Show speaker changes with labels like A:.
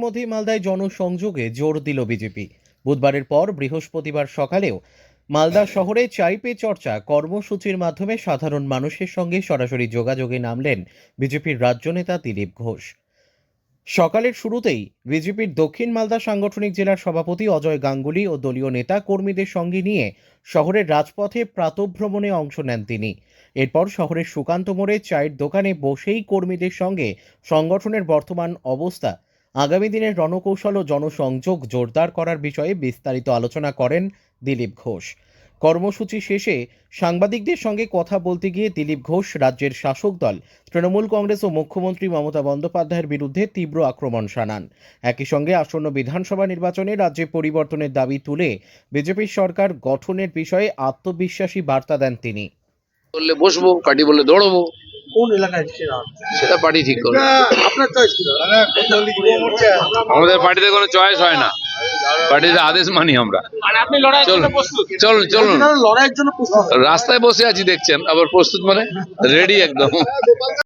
A: মধ্যেই মালদায় জনসংযোগে জোর দিল বিজেপি। বুধবারের পর বৃহস্পতিবার সকালেও মালদা শহরে চাই পে চর্চা কর্মসূচির মাধ্যমে সাধারণ মানুষের সঙ্গে সরাসরি যোগাযোগে নামলেন বিজেপির রাজ্য নেতা দিলীপ ঘোষ। সকালের শুরুতেই বিজেপির দক্ষিণ মালদা সাংগঠনিক জেলার সভাপতি অজয় গাঙ্গুলি ও দলীয় নেতা কর্মীদের সঙ্গে নিয়ে শহরের রাজপথে প্রাতঃভ্রমণে অংশ নেন তিনি। এরপর শহরের সুকান্ত মোড়ে চায়ের দোকানে বসেই কর্মীদের সঙ্গে সংগঠনের বর্তমান অবস্থা, আগামী দিনের রণকৌশল ও জনসংযোগ জোরদার করার বিষয়ে বিস্তারিত আলোচনা করেন দিলীপ ঘোষ। কর্মসূচি শেষে সাংবাদিকদের সঙ্গে কথা বলতে গিয়ে দিলীপ ঘোষ রাজ্যের শাসক দল তৃণমূল কংগ্রেস ও মুখ্যমন্ত্রী মমতা বন্দ্যোপাধ্যায়ের বিরুদ্ধে তীব্র আক্রমণ শানান। একই সঙ্গে আসন্ন বিধানসভা নির্বাচনে রাজ্যে পরিবর্তনের দাবি তুলে বিজেপির সরকার গঠনের বিষয়ে আত্মবিশ্বাসী বার্তা দেন তিনি।
B: বললে বসবো, পার্টি বললে দৌড়বো,
C: কোন এলাকায়
B: সেটা পার্টি ঠিক করবে।
C: আপনার চয়েস কি?
B: আমাদের পার্টিতে কোনো চয়েস হয় না, পার্টিতে আদেশ মানি আমরা। চলুন চলুন,
C: লড়াইয়ের জন্য প্রস্তুত?
B: রাস্তায় বসে আছি দেখছেন, আবার প্রস্তুত মানে রেডি একদম।